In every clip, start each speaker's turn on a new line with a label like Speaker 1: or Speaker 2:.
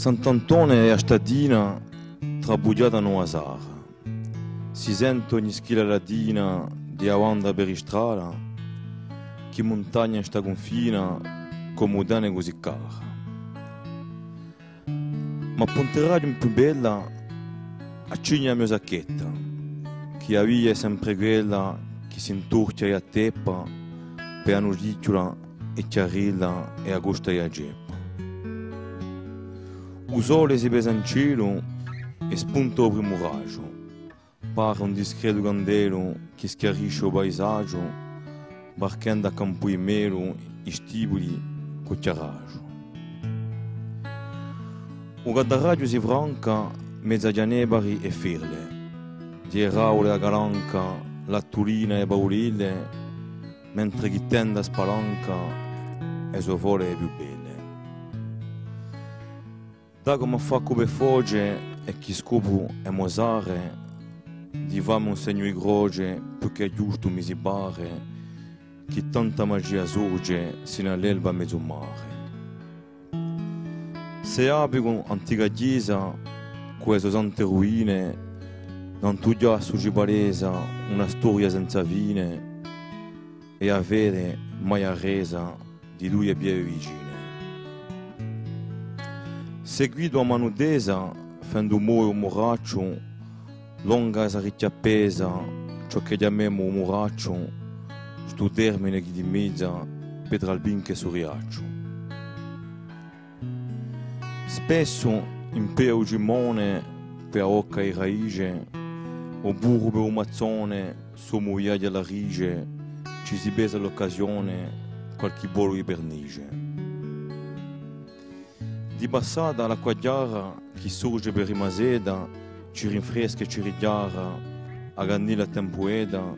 Speaker 1: Sant'Antone è a stadina trabugliata no asara. Si sente ogni schila ladina di avanda per istrada, che montagna sta confina come udane così cara. Ma Ponte Radio più bella accigna la mia sacchetta, che avvia è sempre quella che si intorcia e a teppa per annusicchiola e chiarilla e agosta e a geppa. Il sole si pesa in cielo e spunta il primo raggio. Pare un discreto candelo che schiarisce il paesaggio, barchendo a campo di melo i stipoli con chiaraggio. Un gadaraggio si franca mezza di nebari e firle, di raule a galanca, lattulina e baulille, mentre chi tende a spalanca e sue vole più belle. Da come fa come fogge e chi scopo è mosare, di vamo un segno di croce più che giusto mi si bare, che tanta magia sorge sino all'elba a mezzo mare. Se abito antica chiesa, queste sante ruine, non tu già su palesa una storia senza fine, e avere mai a resa di lui e pieve vicine. Seguito a mano tesa, fendo muore un moraccio, longa sa ricchia appesa, ciò che chiamiamo un muraccio, sto termine che di mezza per albin che suriaccio. Spesso in peo gimone per occa e raice, o burro per un mazzone, su mugliaia alla rige, ci si besa l'occasione qualche bolo di pernice. Di passata l'acqua chiara che sorge per rimaseda, ci rinfresca e ci richiara, a gannilla a tempoeda,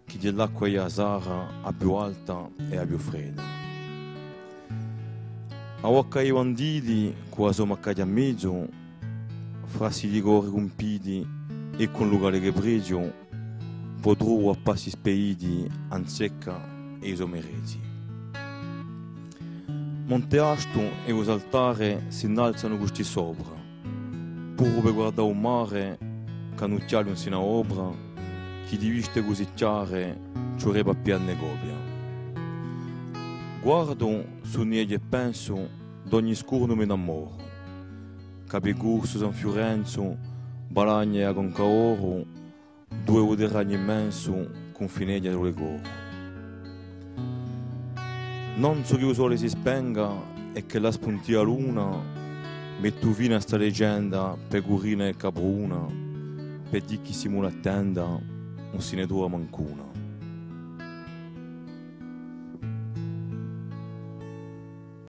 Speaker 1: che dell'acqua è a sara a più alta e a più fredda. A occa i vandili, quasi maccati a mezzo, fra si rigori compiti e con lugare che pregio, potrò a passi speidi, ansecca e isomereti. Monte Asto e os altare si innalzano questi sopra, pure per guardare un mare, canucchiali un sino a obra, chi di viste così chiare ci vorrebbe pianne gobia. Guardo su nieghi e penso d'ogni scuro mi innamoro, Capigurso San Fiorenzo, Balagna a Concaoro, due uderagni immenso con fineglia e legoro. Non so che il sole si spenga e che la spuntia luna metto fine a sta leggenda per Curina e Capruna, per di chi si muore attenda un sinedura mancuna.